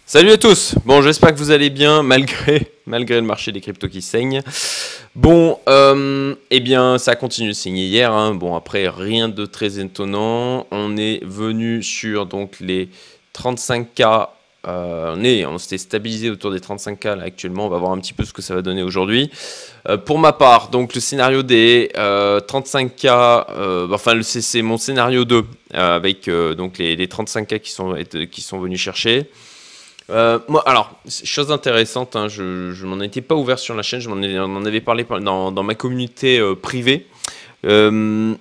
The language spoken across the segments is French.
Salut à tous. Bon, j'espère que vous allez bien malgré le marché des cryptos qui saigne. Bon, eh bien, ça a continué de saigner hier, hein. Bon, après, rien de très étonnant. On est venu sur donc les 35K. On s'était stabilisé autour des 35K là actuellement. On va voir un petit peu ce que ça va donner aujourd'hui. Pour ma part, donc le scénario des 35K, enfin c'est mon scénario 2 avec donc les 35K qui sont venus chercher. Moi, alors, chose intéressante, hein, je m'en étais pas ouvert sur la chaîne, on en avait parlé dans ma communauté privée. On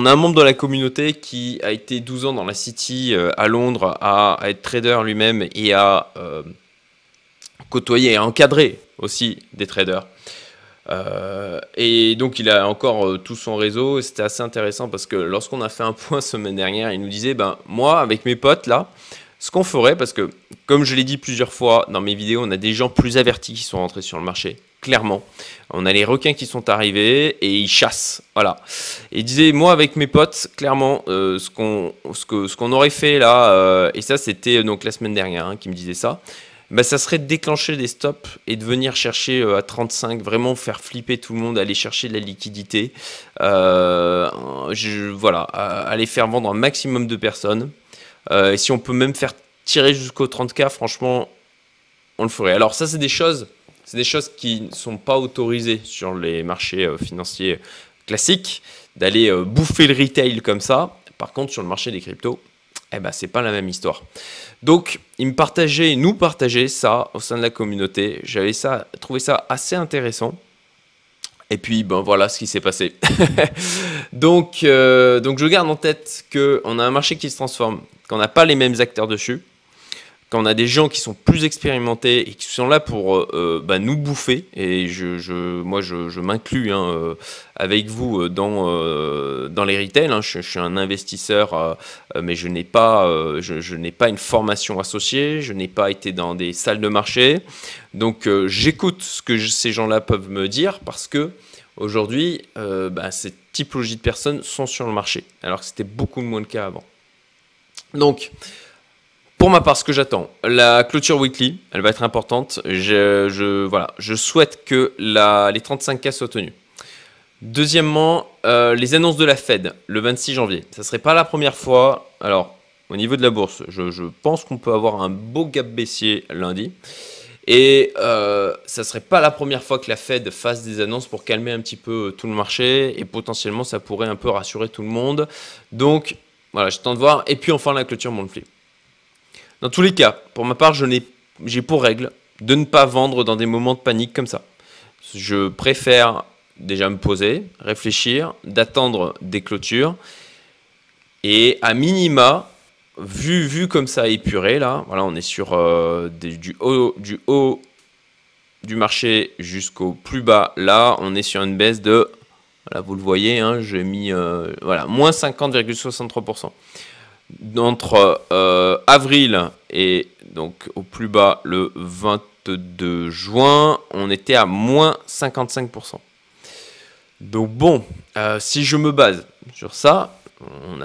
a un membre de la communauté qui a été 12 ans dans la City à Londres, à être trader lui-même et à côtoyer et encadrer aussi des traders. Et donc il a encore tout son réseau, et c'était assez intéressant parce que lorsqu'on a fait un point semaine dernière, il nous disait, ben moi avec mes potes là, ce qu'on ferait, parce que comme je l'ai dit plusieurs fois dans mes vidéos, on a des gens plus avertis qui sont rentrés sur le marché, clairement. On a les requins qui sont arrivés et ils chassent, voilà. Et il disait, moi avec mes potes, clairement, ce qu'on aurait fait là, et ça c'était donc la semaine dernière hein, qui me disait ça, bah, ça serait de déclencher des stops et de venir chercher à 35, vraiment faire flipper tout le monde, aller chercher de la liquidité, voilà, aller faire vendre un maximum de personnes. Et si on peut même faire tirer jusqu'au 30K, franchement, on le ferait. Alors ça, c'est des choses qui ne sont pas autorisées sur les marchés financiers classiques, d'aller bouffer le retail comme ça. Par contre, sur le marché des cryptos, eh ben, c'est pas la même histoire. Donc, nous partageaient ça au sein de la communauté. J'avais trouvé ça assez intéressant. Et puis, ben voilà ce qui s'est passé. donc, je garde en tête qu'on a un marché qui se transforme, qu'on n'a pas les mêmes acteurs dessus, qu'on a des gens qui sont plus expérimentés et qui sont là pour nous bouffer. Et moi, je m'inclus hein, avec vous dans les retails. Hein. Je suis un investisseur, mais je n'ai pas une formation associée. Je n'ai pas été dans des salles de marché. Donc, j'écoute ce que ces gens-là peuvent me dire parce que aujourd'hui, cette typologie de personnes sont sur le marché, alors que c'était beaucoup moins le cas avant. Donc, pour ma part, ce que j'attends, la clôture weekly, elle va être importante. Je souhaite que les 35K soient tenus. Deuxièmement, les annonces de la Fed le 26 janvier. Ça ne serait pas la première fois. Alors, au niveau de la bourse, je pense qu'on peut avoir un beau gap baissier lundi. Et ça ne serait pas la première fois que la Fed fasse des annonces pour calmer un petit peu tout le marché. Et potentiellement, ça pourrait un peu rassurer tout le monde. Donc, voilà, j'attends de voir. Et puis enfin, la clôture monthly. Dans tous les cas, pour ma part, j'ai pour règle de ne pas vendre dans des moments de panique comme ça. Je préfère déjà me poser, réfléchir, d'attendre des clôtures. Et à minima, vu comme ça épuré, là, voilà, on est sur du haut du marché jusqu'au plus bas. Là, on est sur une baisse de, voilà, vous le voyez, hein, j'ai mis voilà, moins 50,63%. Entre avril et donc au plus bas le 22 juin, on était à moins 55%. Donc bon, si je me base sur ça, on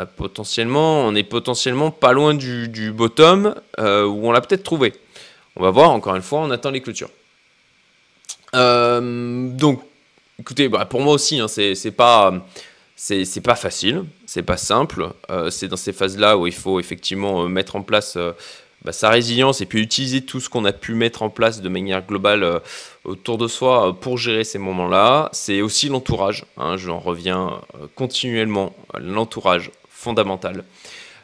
est potentiellement pas loin du bottom où on l'a peut-être trouvé. On va voir, encore une fois, on attend les clôtures. Donc, écoutez, pour moi aussi, hein, c'est pas facile, c'est pas simple. C'est dans ces phases-là où il faut effectivement mettre en place sa résilience et puis utiliser tout ce qu'on a pu mettre en place de manière globale autour de soi pour gérer ces moments-là. C'est aussi l'entourage, hein, j'en reviens continuellement, l'entourage fondamental.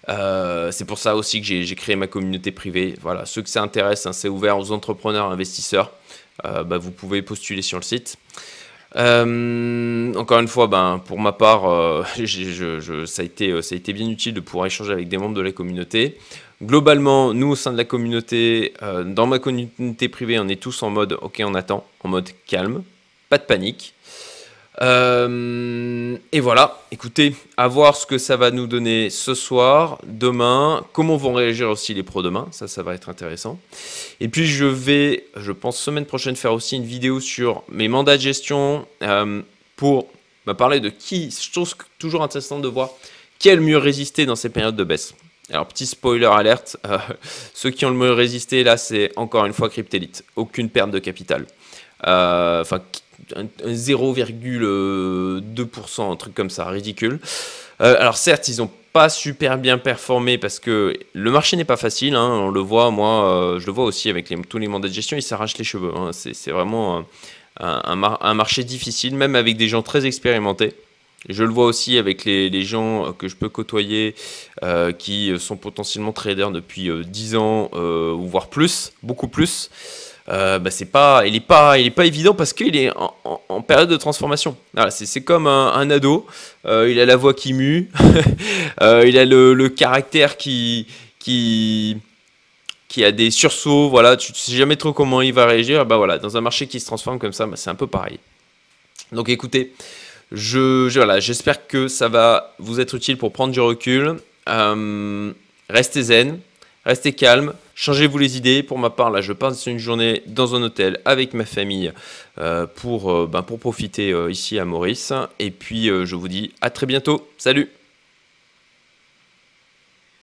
C'est pour ça aussi que j'ai créé ma communauté privée. Voilà, ceux que ça intéresse, hein, c'est ouvert aux entrepreneurs, investisseurs. Vous pouvez postuler sur le site. Encore une fois, pour ma part, ça a été bien utile de pouvoir échanger avec des membres de la communauté. Globalement, nous au sein de la communauté, dans ma communauté privée, on est tous en mode ok, on attend, en mode calme, pas de panique. Et voilà, écoutez, à voir ce que ça va nous donner ce soir, demain, comment vont réagir aussi les pros demain, ça va être intéressant. Et puis je pense semaine prochaine faire aussi une vidéo sur mes mandats de gestion pour parler de je trouve toujours intéressant de voir qui a le mieux résisté dans ces périodes de baisse. Alors, petit spoiler alerte, ceux qui ont le mieux résisté, là, c'est encore une fois Cryptelite. Aucune perte de capital. Enfin, 0,2%, un truc comme ça, ridicule. Alors certes, ils n'ont pas super bien performé parce que le marché n'est pas facile, hein, on le voit, moi je le vois aussi avec tous les mandats de gestion, ils s'arrachent les cheveux. Hein, c'est vraiment un marché difficile, même avec des gens très expérimentés. Je le vois aussi avec les gens que je peux côtoyer qui sont potentiellement traders depuis 10 ans ou voire plus, beaucoup plus. Il est pas évident parce qu'il est en période de transformation. Voilà, c'est comme un ado. Il a la voix qui mue, il a le caractère qui a des sursauts. Voilà, tu sais jamais trop comment il va réagir. Bah voilà, dans un marché qui se transforme comme ça, c'est un peu pareil. Donc écoutez, voilà, j'espère que ça va vous être utile pour prendre du recul. Restez zen, restez calme, changez-vous les idées. Pour ma part, là, je passe une journée dans un hôtel avec ma famille pour profiter ici à Maurice. Et puis, je vous dis à très bientôt. Salut!